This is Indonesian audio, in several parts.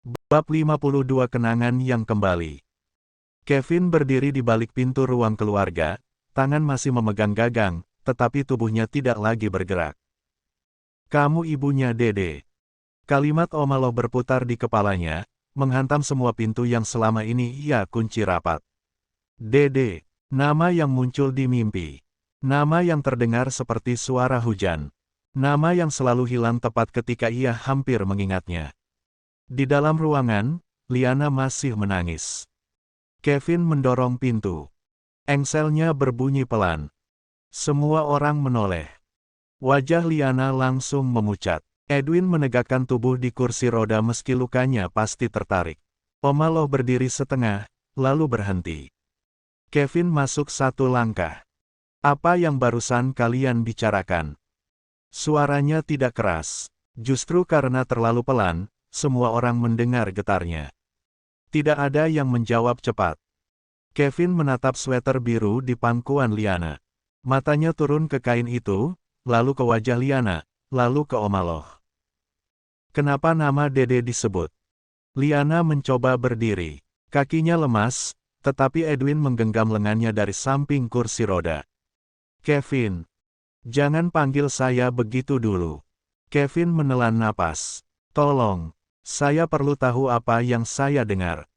Bab 52 Kenangan yang Kembali. Kevin berdiri di balik pintu ruang keluarga, tangan masih memegang gagang, tetapi tubuhnya tidak lagi bergerak. Kamu ibunya Dede. Kalimat Omaloh berputar di kepalanya, menghantam semua pintu yang selama ini ia kunci rapat. Dede, nama yang muncul di mimpi. Nama yang terdengar seperti suara hujan. Nama yang selalu hilang tepat ketika ia hampir mengingatnya. Di dalam ruangan, Liana masih menangis. Kevin mendorong pintu. Engselnya berbunyi pelan. Semua orang menoleh. Wajah Liana langsung memucat. Edwin menegakkan tubuh di kursi roda meski lukanya pasti tertarik. Omaloh berdiri setengah, lalu berhenti. Kevin masuk satu langkah. Apa yang barusan kalian bicarakan? Suaranya tidak keras. Justru karena terlalu pelan, semua orang mendengar getarnya. Tidak ada yang menjawab cepat. Kevin menatap sweater biru di pangkuan Liana. Matanya turun ke kain itu, lalu ke wajah Liana, lalu ke Omaloh. Kenapa nama Dede disebut? Liana mencoba berdiri. Kakinya lemas, tetapi Edwin menggenggam lengannya dari samping kursi roda. Kevin, jangan panggil saya begitu dulu. Kevin menelan napas. Tolong. Saya perlu tahu apa yang saya dengar.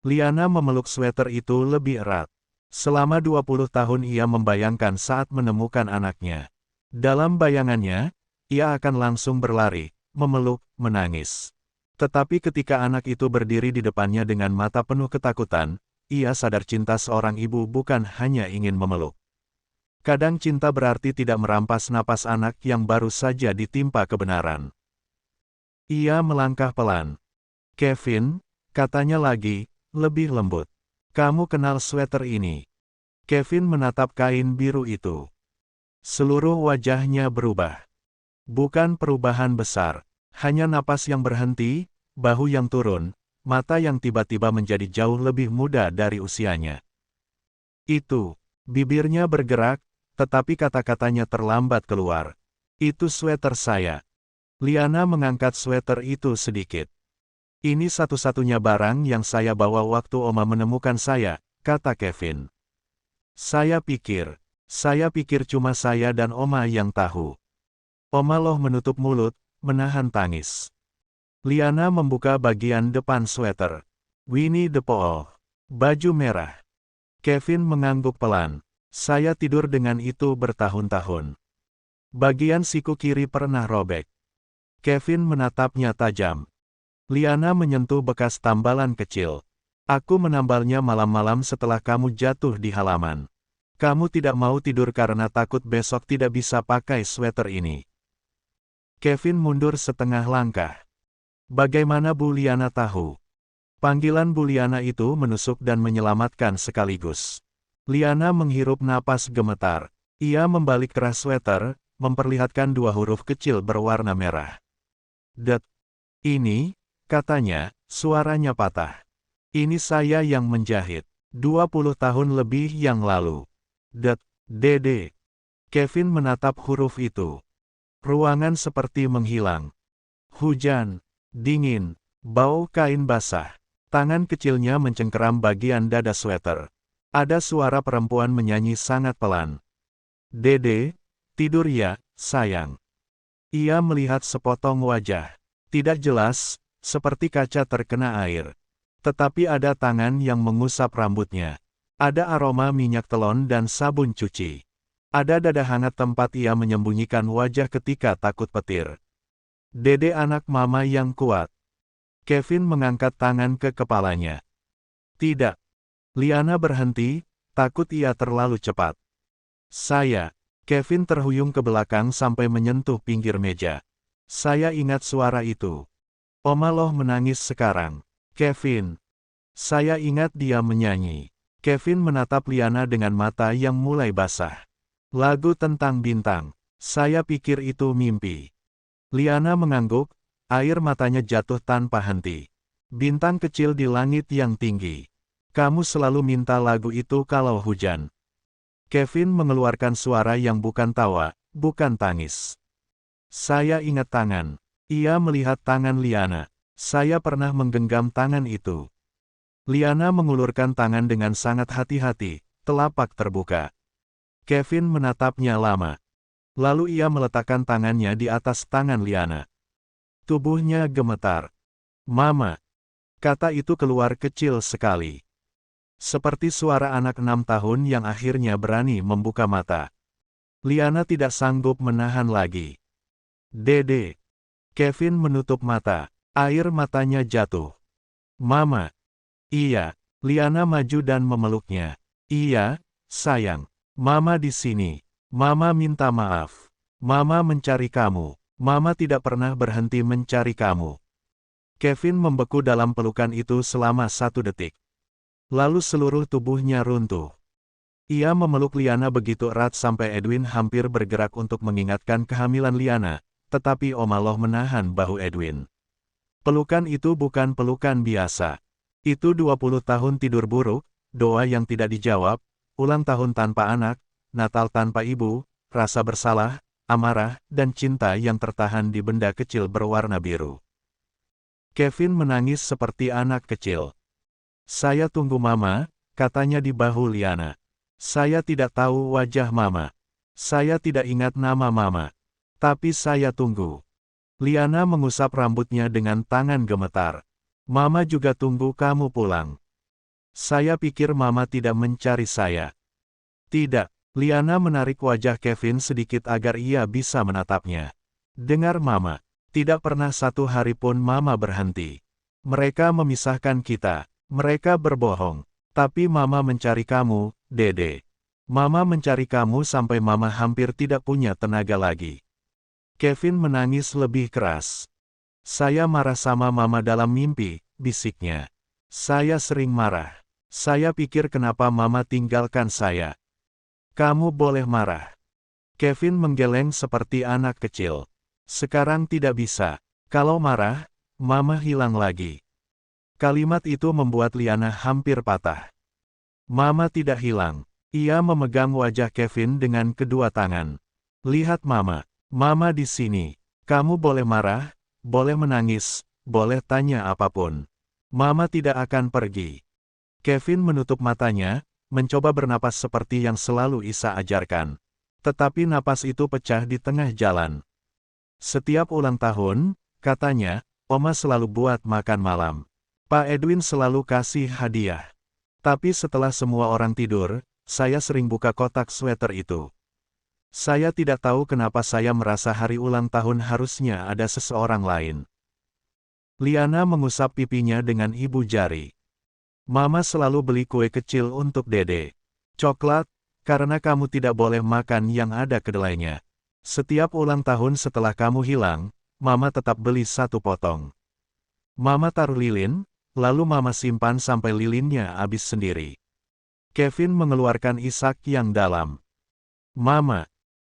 Liana memeluk sweater itu lebih erat. Selama 20 tahun ia membayangkan saat menemukan anaknya. Dalam bayangannya, ia akan langsung berlari, memeluk, menangis. Tetapi ketika anak itu berdiri di depannya dengan mata penuh ketakutan, ia sadar cinta seorang ibu bukan hanya ingin memeluk. Kadang cinta berarti tidak merampas napas anak yang baru saja ditimpa kebenaran. Ia melangkah pelan. Kevin, katanya lagi, lebih lembut. Kamu kenal sweater ini? Kevin menatap kain biru itu. Seluruh wajahnya berubah. Bukan perubahan besar, hanya napas yang berhenti, bahu yang turun, mata yang tiba-tiba menjadi jauh lebih muda dari usianya. Itu, bibirnya bergerak, tetapi kata-katanya terlambat keluar. Itu sweater saya. Liana mengangkat sweater itu sedikit. Ini satu-satunya barang yang saya bawa waktu Oma menemukan saya, kata Kevin. Saya pikir cuma saya dan Oma yang tahu. Omaloh menutup mulut, menahan tangis. Liana membuka bagian depan sweater. Winnie the Pooh. Baju merah. Kevin mengangguk pelan. Saya tidur dengan itu bertahun-tahun. Bagian siku kiri pernah robek. Kevin menatapnya tajam. Liana menyentuh bekas tambalan kecil. Aku menambalnya malam-malam setelah kamu jatuh di halaman. Kamu tidak mau tidur karena takut besok tidak bisa pakai sweater ini. Kevin mundur setengah langkah. Bagaimana Bu Liana tahu? Panggilan Bu Liana itu menusuk dan menyelamatkan sekaligus. Liana menghirup napas gemetar. Ia membalik keras sweater, memperlihatkan dua huruf kecil berwarna merah. Det. Ini, katanya, suaranya patah. Ini saya yang menjahit. 20 tahun lebih yang lalu. Det. Dede. Kevin menatap huruf itu. Ruangan seperti menghilang. Hujan. Dingin. Bau kain basah. Tangan kecilnya mencengkeram bagian dada sweater. Ada suara perempuan menyanyi sangat pelan. Dede, tidur ya, sayang. Ia melihat sepotong wajah. Tidak jelas, seperti kaca terkena air. Tetapi ada tangan yang mengusap rambutnya. Ada aroma minyak telon dan sabun cuci. Ada dada hangat tempat ia menyembunyikan wajah ketika takut petir. Dede anak mama yang kuat. Kevin mengangkat tangan ke kepalanya. Tidak. Liana berhenti, takut ia terlalu cepat. Saya. Kevin terhuyung ke belakang sampai menyentuh pinggir meja. Saya ingat suara itu. Omaloh menangis sekarang. Kevin. Saya ingat dia menyanyi. Kevin menatap Liana dengan mata yang mulai basah. Lagu tentang bintang. Saya pikir itu mimpi. Liana mengangguk, air matanya jatuh tanpa henti. Bintang kecil di langit yang tinggi. Kamu selalu minta lagu itu kalau hujan. Kevin mengeluarkan suara yang bukan tawa, bukan tangis. Saya ingat tangan. Ia melihat tangan Liana. Saya pernah menggenggam tangan itu. Liana mengulurkan tangan dengan sangat hati-hati, telapak terbuka. Kevin menatapnya lama. Lalu ia meletakkan tangannya di atas tangan Liana. Tubuhnya gemetar. "Mama." Kata itu keluar kecil sekali. Seperti suara anak 6 tahun yang akhirnya berani membuka mata. Liana tidak sanggup menahan lagi. "Dede." Kevin menutup mata. Air matanya jatuh. "Mama." "Iya." Liana maju dan memeluknya. "Iya, sayang. Mama di sini. Mama minta maaf. Mama mencari kamu. Mama tidak pernah berhenti mencari kamu." Kevin membeku dalam pelukan itu selama 1 detik. Lalu seluruh tubuhnya runtuh. Ia memeluk Liana begitu erat sampai Edwin hampir bergerak untuk mengingatkan kehamilan Liana, tetapi Om Aloh menahan bahu Edwin. Pelukan itu bukan pelukan biasa. Itu 20 tahun tidur buruk, doa yang tidak dijawab, ulang tahun tanpa anak, Natal tanpa ibu, rasa bersalah, amarah, dan cinta yang tertahan di benda kecil berwarna biru. Kevin menangis seperti anak kecil. "Saya tunggu Mama," katanya di bahu Liana. "Saya tidak tahu wajah Mama. Saya tidak ingat nama Mama. Tapi saya tunggu." Liana mengusap rambutnya dengan tangan gemetar. "Mama juga tunggu kamu pulang. Saya pikir Mama tidak mencari saya." "Tidak." Liana menarik wajah Kevin sedikit agar ia bisa menatapnya. "Dengar Mama. Tidak pernah 1 hari pun Mama berhenti. Mereka memisahkan kita. Mereka berbohong. Tapi Mama mencari kamu, Dede. Mama mencari kamu sampai Mama hampir tidak punya tenaga lagi." Kevin menangis lebih keras. "Saya marah sama Mama dalam mimpi," bisiknya. "Saya sering marah. Saya pikir kenapa Mama tinggalkan saya." "Kamu boleh marah." Kevin menggeleng seperti anak kecil. "Sekarang tidak bisa. Kalau marah, Mama hilang lagi." Kalimat itu membuat Liana hampir patah. "Mama tidak hilang." Ia memegang wajah Kevin dengan kedua tangan. "Lihat Mama. Mama di sini. Kamu boleh marah, boleh menangis, boleh tanya apapun. Mama tidak akan pergi." Kevin menutup matanya, mencoba bernapas seperti yang selalu Isa ajarkan. Tetapi napas itu pecah di tengah jalan. "Setiap ulang tahun," katanya, "Oma selalu buat makan malam. Pak Edwin selalu kasih hadiah. Tapi setelah semua orang tidur, saya sering buka kotak sweater itu. Saya tidak tahu kenapa saya merasa hari ulang tahun harusnya ada seseorang lain." Liana mengusap pipinya dengan ibu jari. "Mama selalu beli kue kecil untuk Dede. Coklat, karena kamu tidak boleh makan yang ada kedelainya. Setiap ulang tahun setelah kamu hilang, Mama tetap beli 1 potong. Mama taruh lilin, lalu Mama simpan sampai lilinnya habis sendiri." Kevin mengeluarkan isak yang dalam. "Mama."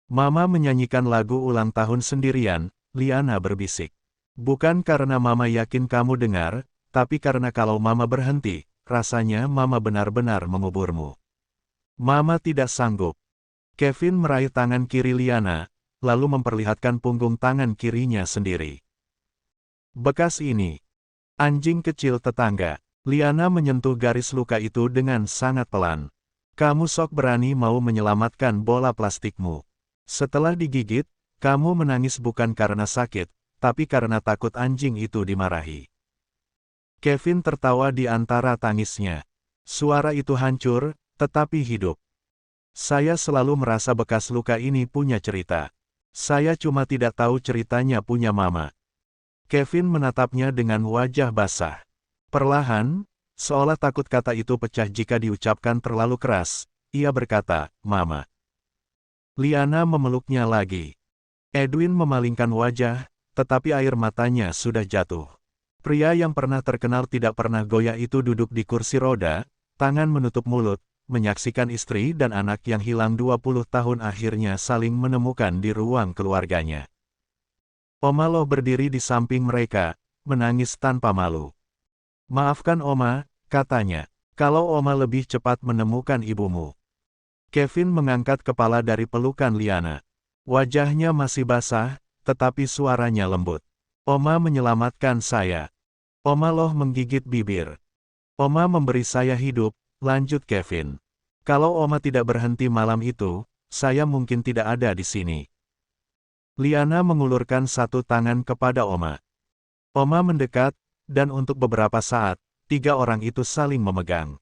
Mama menyanyikan lagu ulang tahun sendirian, Liana berbisik. "Bukan karena Mama yakin kamu dengar, tapi karena kalau Mama berhenti, rasanya Mama benar-benar menguburmu. Mama tidak sanggup." Kevin meraih tangan kiri Liana, lalu memperlihatkan punggung tangan kirinya sendiri. "Bekas ini. Anjing kecil tetangga." Liana menyentuh garis luka itu dengan sangat pelan. "Kamu sok berani mau menyelamatkan bola plastikmu. Setelah digigit, kamu menangis bukan karena sakit, tapi karena takut anjing itu dimarahi." Kevin tertawa di antara tangisnya. Suara itu hancur, tetapi hidup. "Saya selalu merasa bekas luka ini punya cerita. Saya cuma tidak tahu ceritanya punya Mama." Kevin menatapnya dengan wajah basah. Perlahan, seolah takut kata itu pecah jika diucapkan terlalu keras, ia berkata, "Mama." Liana memeluknya lagi. Edwin memalingkan wajah, tetapi air matanya sudah jatuh. Pria yang pernah terkenal tidak pernah goyah itu duduk di kursi roda, tangan menutup mulut, menyaksikan istri dan anak yang hilang 20 tahun akhirnya saling menemukan di ruang keluarganya. Om Aloh berdiri di samping mereka, menangis tanpa malu. "Maafkan Oma," katanya, "kalau Oma lebih cepat menemukan ibumu." Kevin mengangkat kepala dari pelukan Liana. Wajahnya masih basah, tetapi suaranya lembut. "Oma menyelamatkan saya. Oma Loh menggigit bibir. Oma memberi saya hidup, lanjut Kevin. Kalau Oma tidak berhenti malam itu, saya mungkin tidak ada di sini. Liana mengulurkan satu tangan kepada Oma. Oma mendekat, dan untuk beberapa saat, tiga orang itu saling memegang.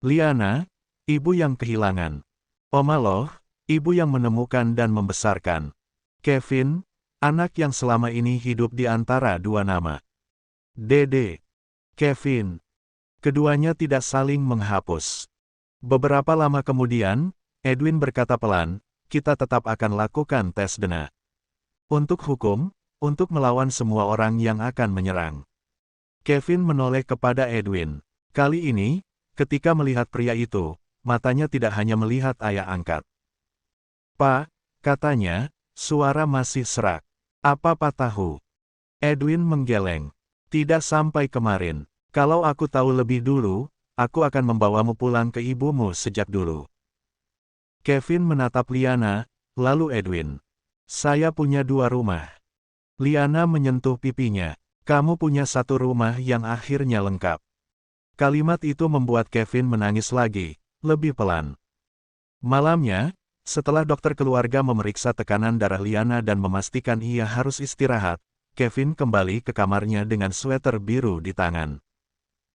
Liana, ibu yang kehilangan. Oma Loh, ibu yang menemukan dan membesarkan. Kevin, anak yang selama ini hidup di antara dua nama. Dede. Kevin. Keduanya tidak saling menghapus. Beberapa lama kemudian, Edwin berkata pelan, kita tetap akan lakukan tes DNA. Untuk hukum, untuk melawan semua orang yang akan menyerang. Kevin menoleh kepada Edwin. Kali ini, ketika melihat pria itu, matanya tidak hanya melihat ayah angkat. Pak, katanya, suara masih serak. Apa Pak tahu? Edwin menggeleng. Tidak sampai kemarin. Kalau aku tahu lebih dulu, aku akan membawamu pulang ke ibumu sejak dulu. Kevin menatap Liana, lalu Edwin. Saya punya dua rumah. Liana menyentuh pipinya. Kamu punya satu rumah yang akhirnya lengkap. Kalimat itu membuat Kevin menangis lagi, lebih pelan. Malamnya, setelah dokter keluarga memeriksa tekanan darah Liana dan memastikan ia harus istirahat, Kevin kembali ke kamarnya dengan sweater biru di tangan.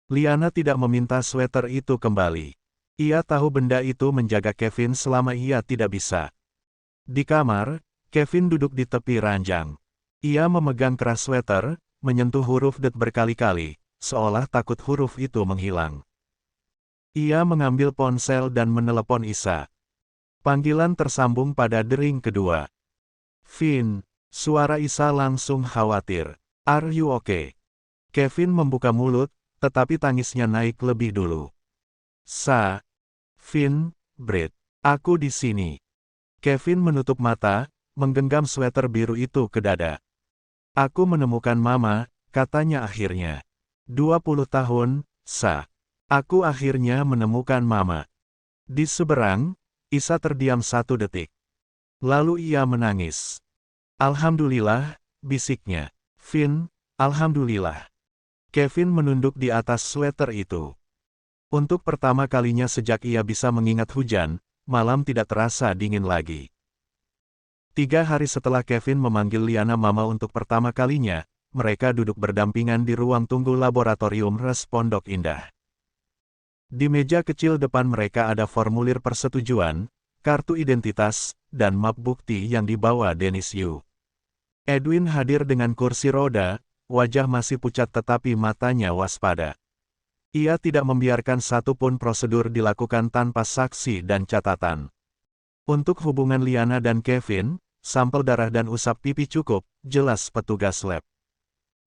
Liana tidak meminta sweater itu kembali. Ia tahu benda itu menjaga Kevin selama ia tidak bisa. Di kamar, Kevin duduk di tepi ranjang. Ia memegang keras sweater, menyentuh huruf det berkali-kali, seolah takut huruf itu menghilang. Ia mengambil ponsel dan menelepon Isa. Panggilan tersambung pada dering kedua. Vin, suara Isa langsung khawatir. Are you okay? Kevin membuka mulut, tetapi tangisnya naik lebih dulu. Vin, Brett, aku di sini. Kevin menutup mata, menggenggam sweater biru itu ke dada. Aku menemukan Mama, katanya akhirnya. 20 tahun, Aku akhirnya menemukan Mama. Di seberang, Isa terdiam 1 detik. Lalu ia menangis. Alhamdulillah, bisiknya. Vin, alhamdulillah. Kevin menunduk di atas sweater itu. Untuk pertama kalinya sejak ia bisa mengingat hujan, malam tidak terasa dingin lagi. 3 hari setelah Kevin memanggil Liana Mama untuk pertama kalinya, mereka duduk berdampingan di ruang tunggu laboratorium Res Pondok Indah. Di meja kecil depan mereka ada formulir persetujuan, kartu identitas, dan map bukti yang dibawa Dennis Yu. Edwin hadir dengan kursi roda, wajah masih pucat tetapi matanya waspada. Ia tidak membiarkan satupun prosedur dilakukan tanpa saksi dan catatan. Untuk hubungan Liana dan Kevin, sampel darah dan usap pipi cukup, jelas petugas lab.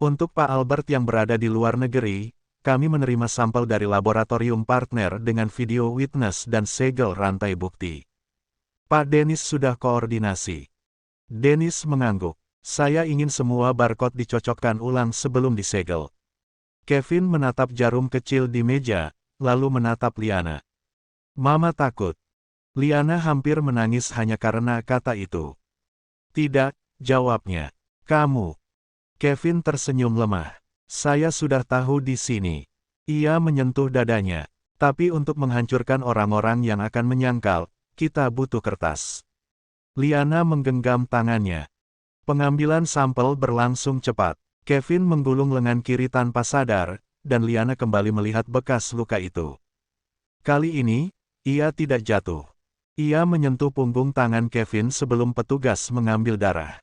Untuk Pak Albert yang berada di luar negeri, kami menerima sampel dari laboratorium partner dengan video witness dan segel rantai bukti. Pak Dennis sudah koordinasi. Dennis mengangguk. Saya ingin semua barcode dicocokkan ulang sebelum disegel. Kevin menatap jarum kecil di meja, lalu menatap Liana. Mama takut. Liana hampir menangis hanya karena kata itu. Tidak, jawabnya. Kamu. Kevin tersenyum lemah. Saya sudah tahu di sini. Ia menyentuh dadanya. Tapi untuk menghancurkan orang-orang yang akan menyangkal, kita butuh kertas. Liana menggenggam tangannya. Pengambilan sampel berlangsung cepat. Kevin menggulung lengan kiri tanpa sadar, dan Liana kembali melihat bekas luka itu. Kali ini, ia tidak jatuh. Ia menyentuh punggung tangan Kevin sebelum petugas mengambil darah.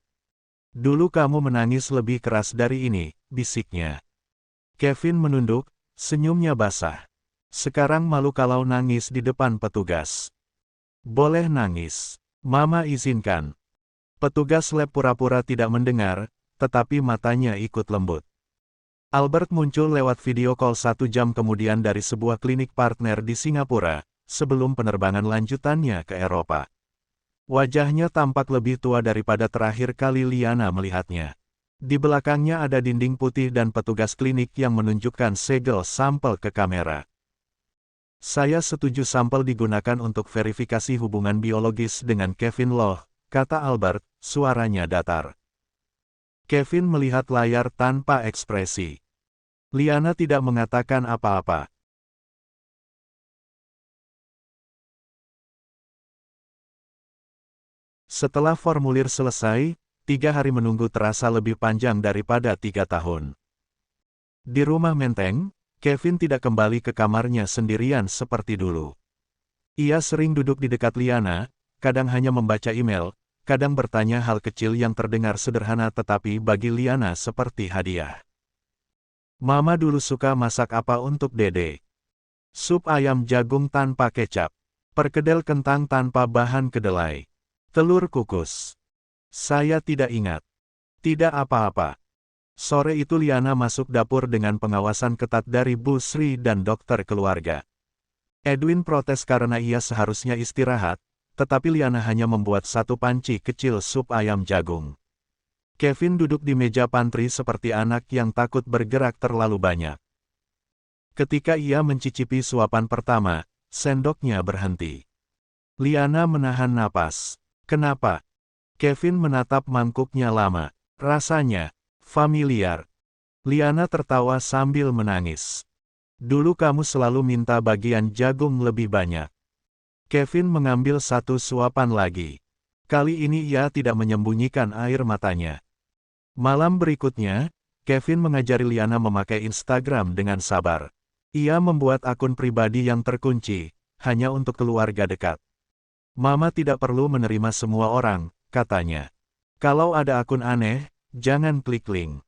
Dulu kamu menangis lebih keras dari ini, bisiknya. Kevin menunduk, senyumnya basah. Sekarang malu kalau nangis di depan petugas. Boleh nangis. Mama izinkan. Petugas lab pura-pura tidak mendengar, tetapi matanya ikut lembut. Albert muncul lewat video call 1 jam kemudian dari sebuah klinik partner di Singapura, sebelum penerbangan lanjutannya ke Eropa. Wajahnya tampak lebih tua daripada terakhir kali Liana melihatnya. Di belakangnya ada dinding putih dan petugas klinik yang menunjukkan segel sampel ke kamera. Saya setuju sampel digunakan untuk verifikasi hubungan biologis dengan Kevin Loh, kata Albert, suaranya datar. Kevin melihat layar tanpa ekspresi. Liana tidak mengatakan apa-apa. Setelah formulir selesai, 3 hari menunggu terasa lebih panjang daripada 3 tahun. Di rumah Menteng, Kevin tidak kembali ke kamarnya sendirian seperti dulu. Ia sering duduk di dekat Liana, kadang hanya membaca email, kadang bertanya hal kecil yang terdengar sederhana tetapi bagi Liana seperti hadiah. Mama dulu suka masak apa untuk Dede? Sup ayam jagung tanpa kecap. Perkedel kentang tanpa bahan kedelai. Telur kukus. Saya tidak ingat. Tidak apa-apa. Sore itu Liana masuk dapur dengan pengawasan ketat dari Bu Sri dan dokter keluarga. Edwin protes karena ia seharusnya istirahat, tetapi Liana hanya membuat 1 panci kecil sup ayam jagung. Kevin duduk di meja pantry seperti anak yang takut bergerak terlalu banyak. Ketika ia mencicipi suapan pertama, sendoknya berhenti. Liana menahan napas. Kenapa? Kevin menatap mangkuknya lama. Rasanya familiar. Liana tertawa sambil menangis. Dulu kamu selalu minta bagian jagung lebih banyak. Kevin mengambil 1 suapan lagi. Kali ini ia tidak menyembunyikan air matanya. Malam berikutnya, Kevin mengajari Liana memakai Instagram dengan sabar. Ia membuat akun pribadi yang terkunci, hanya untuk keluarga dekat. Mama tidak perlu menerima semua orang, katanya. Kalau ada akun aneh, jangan klik link.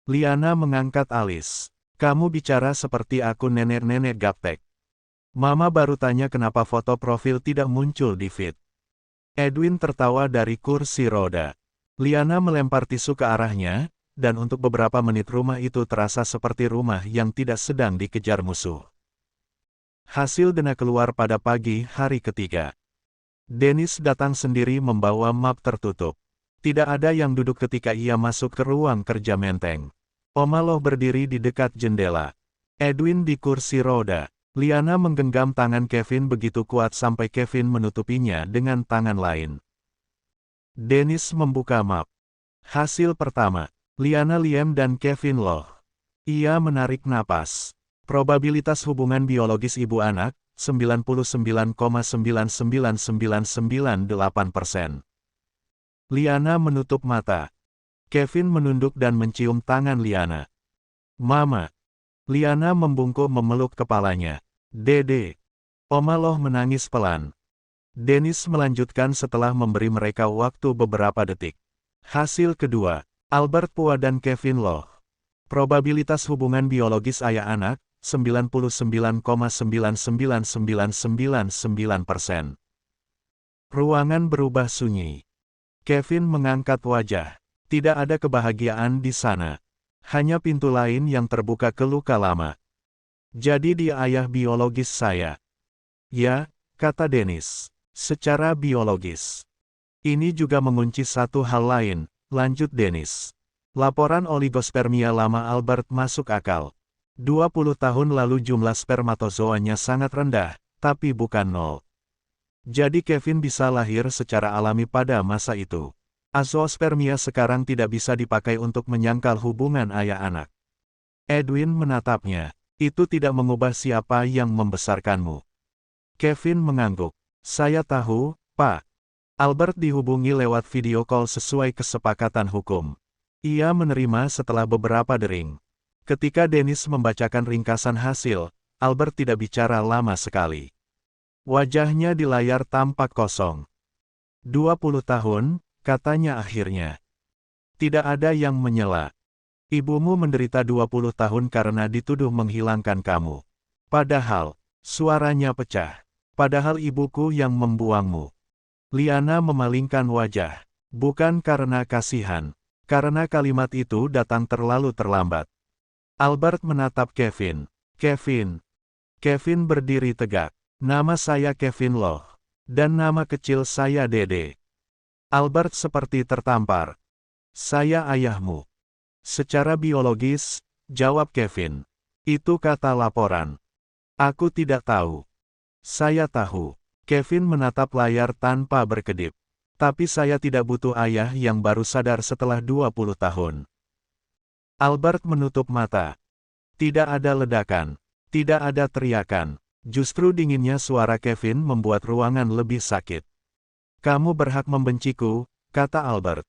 Liana mengangkat alis. Kamu bicara seperti akun nenek-nenek gaptek. Mama baru tanya kenapa foto profil tidak muncul di feed. Edwin tertawa dari kursi roda. Liana melempar tisu ke arahnya, dan untuk beberapa menit rumah itu terasa seperti rumah yang tidak sedang dikejar musuh. Hasil dena keluar pada pagi hari ketiga. Dennis datang sendiri membawa map tertutup. Tidak ada yang duduk ketika ia masuk ke ruang kerja Menteng. Oma Loh berdiri di dekat jendela. Edwin di kursi roda. Liana menggenggam tangan Kevin begitu kuat sampai Kevin menutupinya dengan tangan lain. Dennis membuka map. Hasil pertama, Liana Liam dan Kevin Loh. Ia menarik napas. Probabilitas hubungan biologis ibu anak, 99,99998%. Liana menutup mata. Kevin menunduk dan mencium tangan Liana. Mama. Liana membungkuk memeluk kepalanya. Dede. Oma Loh menangis pelan. Dennis melanjutkan setelah memberi mereka waktu beberapa detik. Hasil kedua, Albert Pua dan Kevin Loh. Probabilitas hubungan biologis ayah anak, 99,99999%. Ruangan berubah sunyi. Kevin mengangkat wajah. Tidak ada kebahagiaan di sana. Hanya pintu lain yang terbuka ke luka lama. Jadi dia ayah biologis saya. Ya, kata Dennis. Secara biologis. Ini juga mengunci satu hal lain, lanjut Dennis. Laporan oligospermia lama Albert masuk akal. 20 tahun lalu jumlah spermatozoanya sangat rendah, tapi bukan nol. Jadi Kevin bisa lahir secara alami pada masa itu. Azoospermia sekarang tidak bisa dipakai untuk menyangkal hubungan ayah-anak. Edwin menatapnya. Itu tidak mengubah siapa yang membesarkanmu. Kevin mengangguk. Saya tahu, Pak. Albert dihubungi lewat video call sesuai kesepakatan hukum. Ia menerima setelah beberapa dering. Ketika Dennis membacakan ringkasan hasil, Albert tidak bicara lama sekali. Wajahnya di layar tampak kosong. 20 tahun, katanya akhirnya. Tidak ada yang menyela. Ibumu menderita 20 tahun karena dituduh menghilangkan kamu. Padahal, suaranya pecah. Padahal ibuku yang membuangmu. Liana memalingkan wajah. Bukan karena kasihan. Karena kalimat itu datang terlalu terlambat. Albert menatap Kevin. Kevin. Kevin berdiri tegak. Nama saya Kevin Loh. Dan nama kecil saya Dede. Albert seperti tertampar. Saya ayahmu. Secara biologis, jawab Kevin. Itu kata laporan. Aku tidak tahu. Saya tahu. Kevin menatap layar tanpa berkedip. Tapi saya tidak butuh ayah yang baru sadar setelah 20 tahun. Albert menutup mata. Tidak ada ledakan. Tidak ada teriakan. Justru dinginnya suara Kevin membuat ruangan lebih sakit. Kamu berhak membenciku, kata Albert.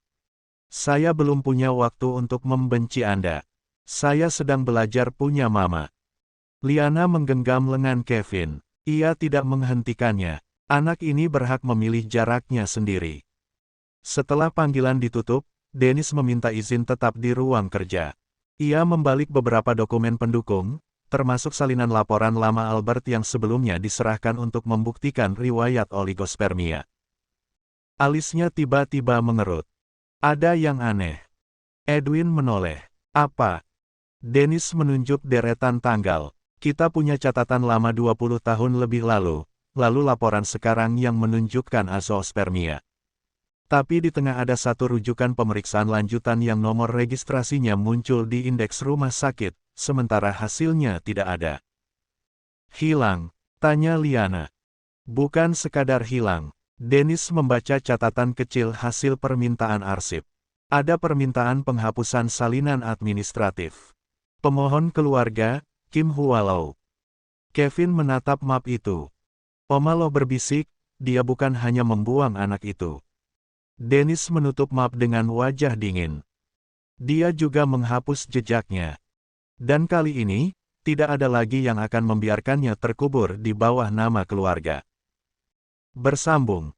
Saya belum punya waktu untuk membenci Anda. Saya sedang belajar punya mama. Liana menggenggam lengan Kevin. Ia tidak menghentikannya. Anak ini berhak memilih jaraknya sendiri. Setelah panggilan ditutup, Dennis meminta izin tetap di ruang kerja. Ia membalik beberapa dokumen pendukung, termasuk salinan laporan lama Albert yang sebelumnya diserahkan untuk membuktikan riwayat oligospermia. Alisnya tiba-tiba mengerut. Ada yang aneh. Edwin menoleh. Apa? Dennis menunjuk deretan tanggal. Kita punya catatan lama 20 tahun lebih lalu laporan sekarang yang menunjukkan azoospermia. Tapi di tengah ada satu rujukan pemeriksaan lanjutan yang nomor registrasinya muncul di indeks rumah sakit, sementara hasilnya tidak ada. Hilang? Tanya Liana. Bukan sekadar hilang. Dennis membaca catatan kecil hasil permintaan arsip. Ada permintaan penghapusan salinan administratif. Pemohon keluarga, Kim Hualau. Kevin menatap map itu. Omalo berbisik, dia bukan hanya membuang anak itu. Dennis menutup map dengan wajah dingin. Dia juga menghapus jejaknya. Dan kali ini, tidak ada lagi yang akan membiarkannya terkubur di bawah nama keluarga. Bersambung.